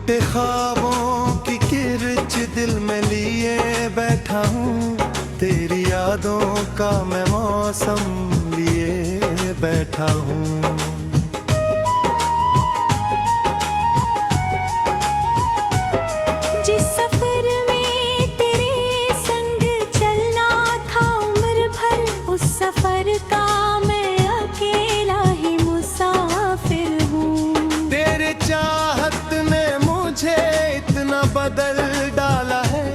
टूटे ख्वाबों की किरच दिल में लिए बैठा हूँ, तेरी यादों का मैं मौसम लिए बैठा हूँ। जिस सफर में तेरे संग चलना था उम्र भर, उस सफर का मैं अकेला ही मुसाफिर हूँ। तेरे चाहत ने मुझे इतना बदल डाला है,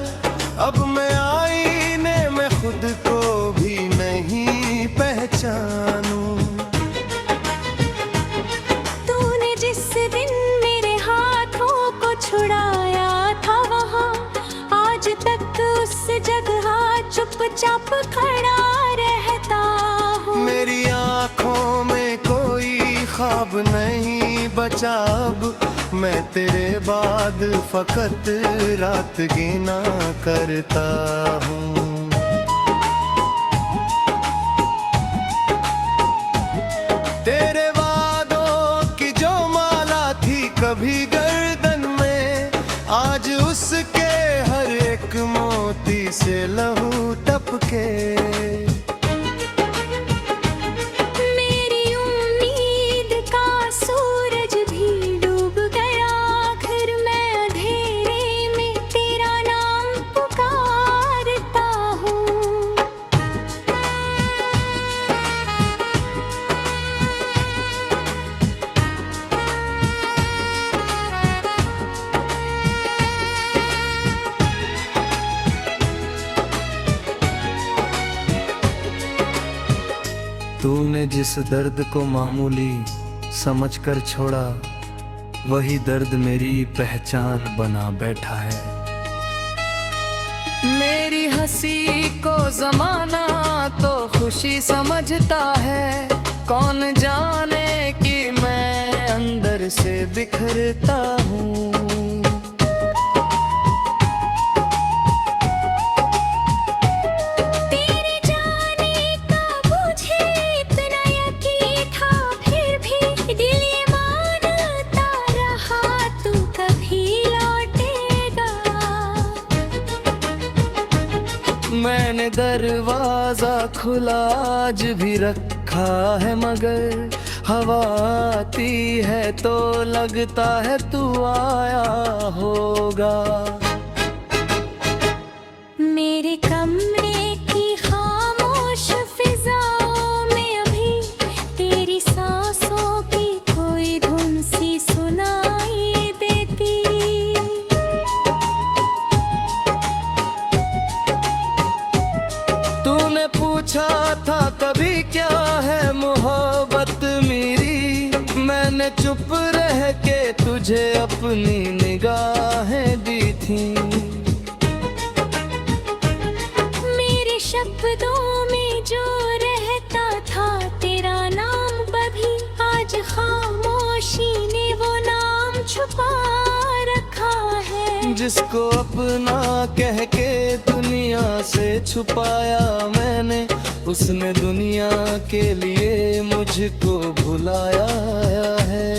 अब मैं आईने में खुद को भी नहीं पहचानूं। तूने जिस दिन मेरे हाथों को छुड़ाया था, वहाँ आज तक उस जगह चुपचाप खड़ा रहता हूँ। मेरी आँखों में कोई ख्वाब नहीं बचा अब, मैं तेरे बाद फकत रात गिना करता हूँ। तेरे वादों की जो माला थी कभी गर्दन में, आज उसके हर एक मोती से लहू टपके। मेरी उम्मीद का सूरज भी डूब गया, आखिर मैं अंधेरे में तेरा नाम पुकारता हूँ। तूने जिस दर्द को मामूली समझकर छोड़ा, वही दर्द मेरी पहचान बना बैठा है। मेरी हंसी को जमाना तो खुशी समझता है, कौन जाने कि मैं अंदर से बिखरता हूँ। तेरे जाने का मुझे इतना यकीन था, फिर भी दिल ये मानता रहा तू कभी लौटेगा। मैंने दरवाजा खुला आज भी रखा है, मगर हवा आती है तो लगता है तू आया होगा। मेरे कमरे की खामोश फिजाओं में अभी तेरी सांसों की कोई धुन सी सुनाई देती। तूने पूछा था कभी क्या है मोहब्बत मेरी, मैंने चुप रह के तुझे अपनी निगाहें दी थी। मेरे शब्दों में जो रहता था तेरा नाम बभी, आज खामोशी ने वो नाम छुपा रखा है। जिसको अपना कह के दुनिया से छुपाया मैंने, उसने दुनिया के लिए मुझको भुलाया है।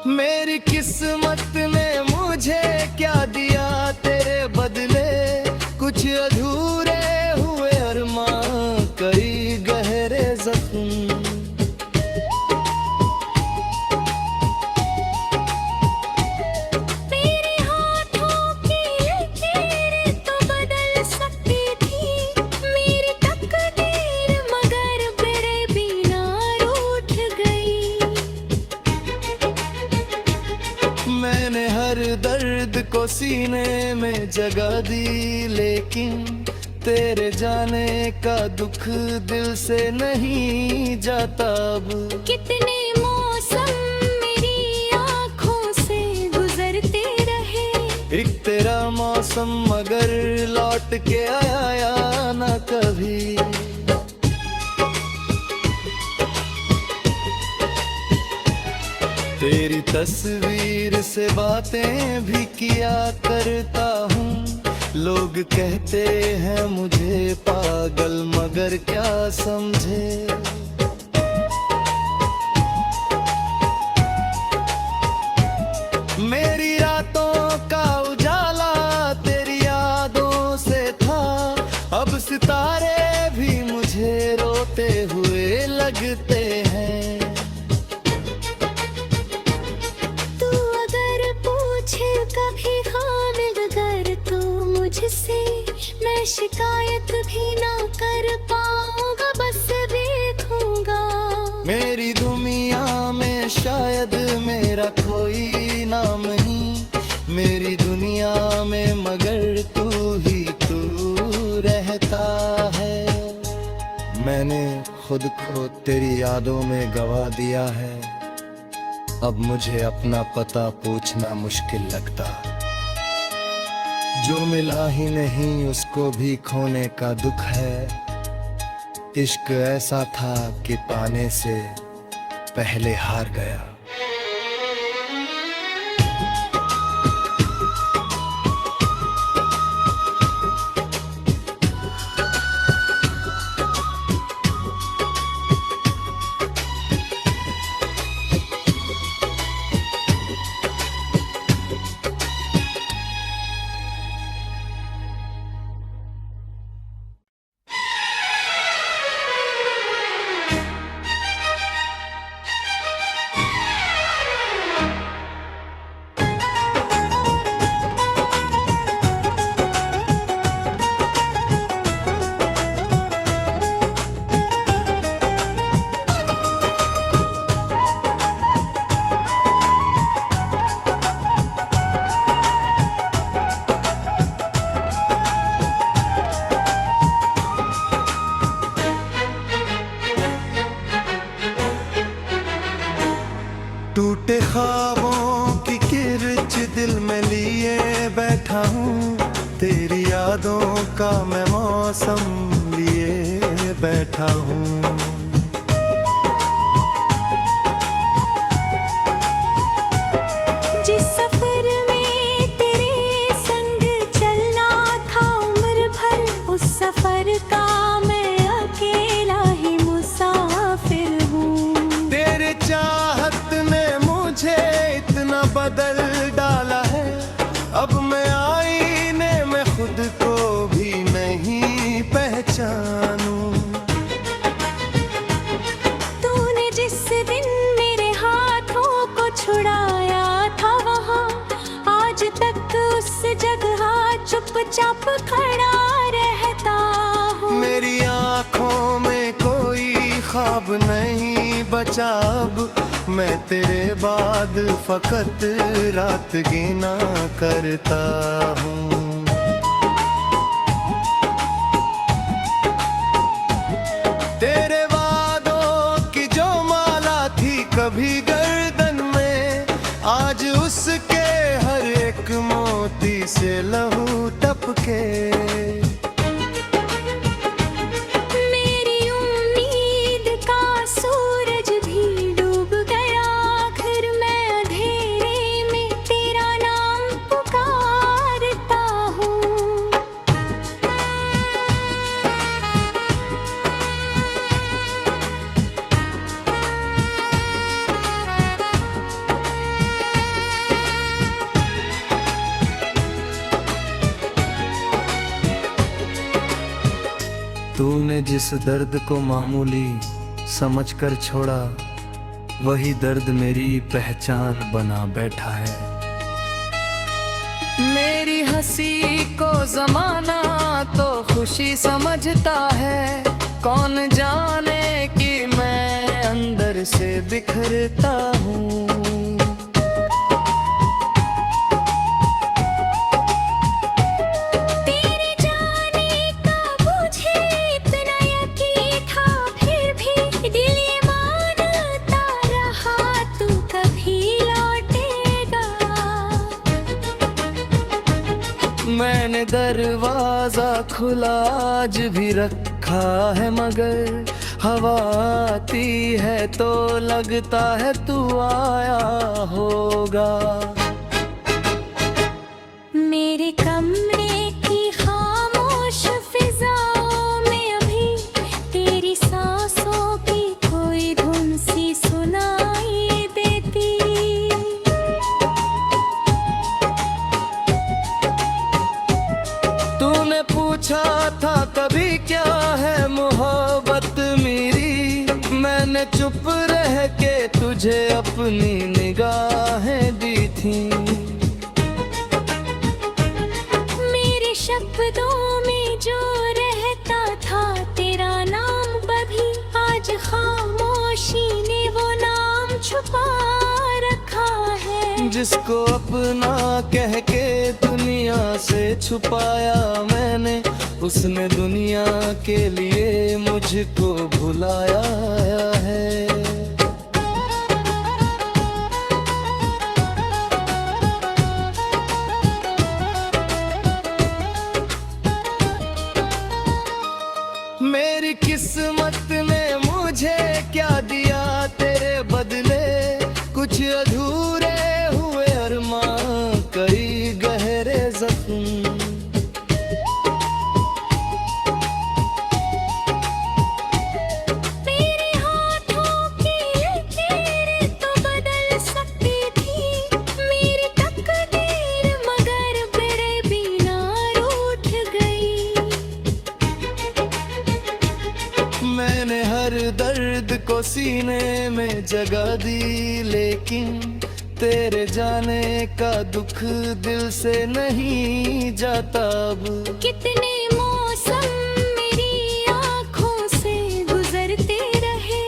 मेरी किस्मत ने मुझे क्या दिया तेरे बदले, कुछ अधूरे हुए अरमां, कई गहरे जख्म। तेरे हाथों की लकीरें तो बदल सकती थी मेरी तकदीर, मगर मेरे बिना रूठ गई। मैंने हर दर्द को सीने में जगह दी, लेकिन तेरे जाने का दुख दिल से नहीं जाता अब। कितने मौसम मेरी आँखों से गुजरते रहे, एक तेरा मौसम मगर लौट के आया ना कभी। तेरी तस्वीर से बातें भी किया करता हूँ, लोग कहते हैं मुझे पागल, मगर क्या समझे। मेरी रातों का उजाला तेरी यादों से था, अब सितारे भी मुझे रोते हुए लगते हैं। तू अगर पूछे कभी हामिद अगर तू मुझसे, मैं शिकायत भी ना कर पाऊंगा, बस देखूंगा। मेरी दुनिया में शायद मेरा कोई नाम नहीं, मेरी दुनिया में मगर तू ही तू रहता है। मैंने खुद को तेरी यादों में गवा दिया है, अब मुझे अपना पता पूछना मुश्किल लगता। जो मिला ही नहीं उसको भी खोने का दुख है। इश्क ऐसा था कि पाने से पहले हार गया। टूटे ख्वाबों की किरच दिल में लिए बैठा हूँ, तेरी यादों का मैं मौसम लिए बैठा हूँ। जिस सफर में तेरे संग चलना था उम्र भर, उस सफर का मैं अकेला ही मुसाफिर हूँ। तेरे चाहत ने मुझे इतना बदल डाला है, अब मैं आईने में खुद को भी नहीं पहचानूं। तूने जिस दिन मेरे हाथों को छुड़ाया था वहाँ, आज तक उस जगह चुपचाप खड़ा रहता हूँ। मेरी आँखों में कोई ख्वाब नहीं बचा अब, मैं तेरे बाद फकत रात गिना करता हूँ। तेरे वादों की जो माला थी कभी गर्दन में, आज उसके हर एक मोती से लहू टपके। मेरी उम्मीद का सूरज भी डूब गया, आखिर मैं अंधेरे में तेरा नाम पुकारता हूँ। तूने जिस दर्द को मामूली समझकर छोड़ा, वही दर्द मेरी पहचान बना बैठा है। मेरी हंसी को जमाना तो खुशी समझता है, कौन जाने कि मैं अंदर से बिखरता हूँ। तेरे जाने का मुझे इतना यकीन था, फिर भी दिल ये मानता रहा तू कभी लौटेगा। मैंने दरवाजा खुला आज भी रखा है, मगर हवा आती है तो लगता है तू आया होगा। मेरे कमरे की था कभी क्या है मोहब्बत मेरी, मैंने चुप रह के तुझे अपनी निगाहें दी थी। मेरे शब्दों में जो रहता था तेरा नाम बभी, आज खामोशी ने वो नाम छुपा रखा है। जिसको अपना कह के दुनिया से छुपाया मैंने, उसने दुनिया के लिए मुझको भुलाया है। मेरी किस्मत ने मुझे क्या दिया तेरे बदले, कुछ अधूरे हुए अरमान, कई गहरे जख्म। मेरे हाथों की लकीरें तो बदल सकती थी मेरी तकदीर, मगर मेरे बिना रूठ गई। मैंने हर दर्द को सीने में जगह दी, लेकिन तेरे जाने का दुख दिल से नहीं जाता अब। कितने मौसम मेरी आँखों से गुजरते रहे,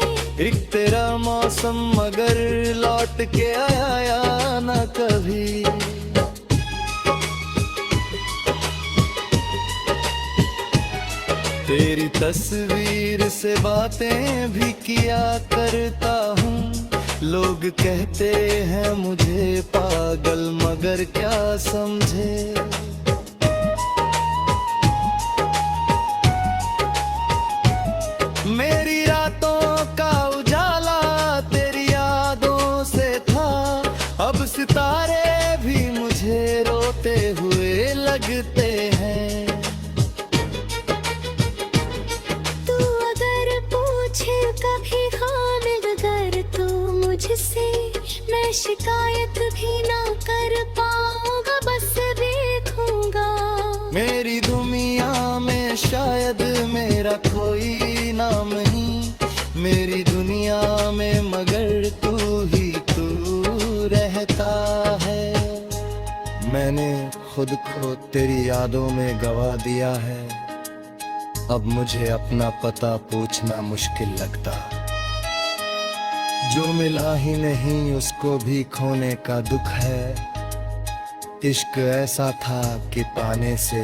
एक तेरा मौसम मगर लौट के आया ना कभी। तेरी तस्वीर से बातें भी किया करता हूँ, लोग कहते हैं मुझे पागल, मगर क्या समझे। मेरी रातों का उजाला तेरी यादों से था, अब सितारे भी मुझे रोते हुए लगते हैं। तू अगर पूछे कभी हामिद अगर तू मुझसे, मैं शिकायत भी ना कर पाऊंगा, बस देखूंगा। मेरी दुनिया में शायद मेरा कोई नाम नहीं, मेरी दुनिया में मगर तू ही तू रहता है। मैंने खुद को तेरी यादों में गवा दिया है, अब मुझे अपना पता पूछना मुश्किल लगता। जो मिला ही नहीं उसको भी खोने का दुख है, इश्क ऐसा था कि पाने से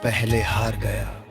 पहले हार गया।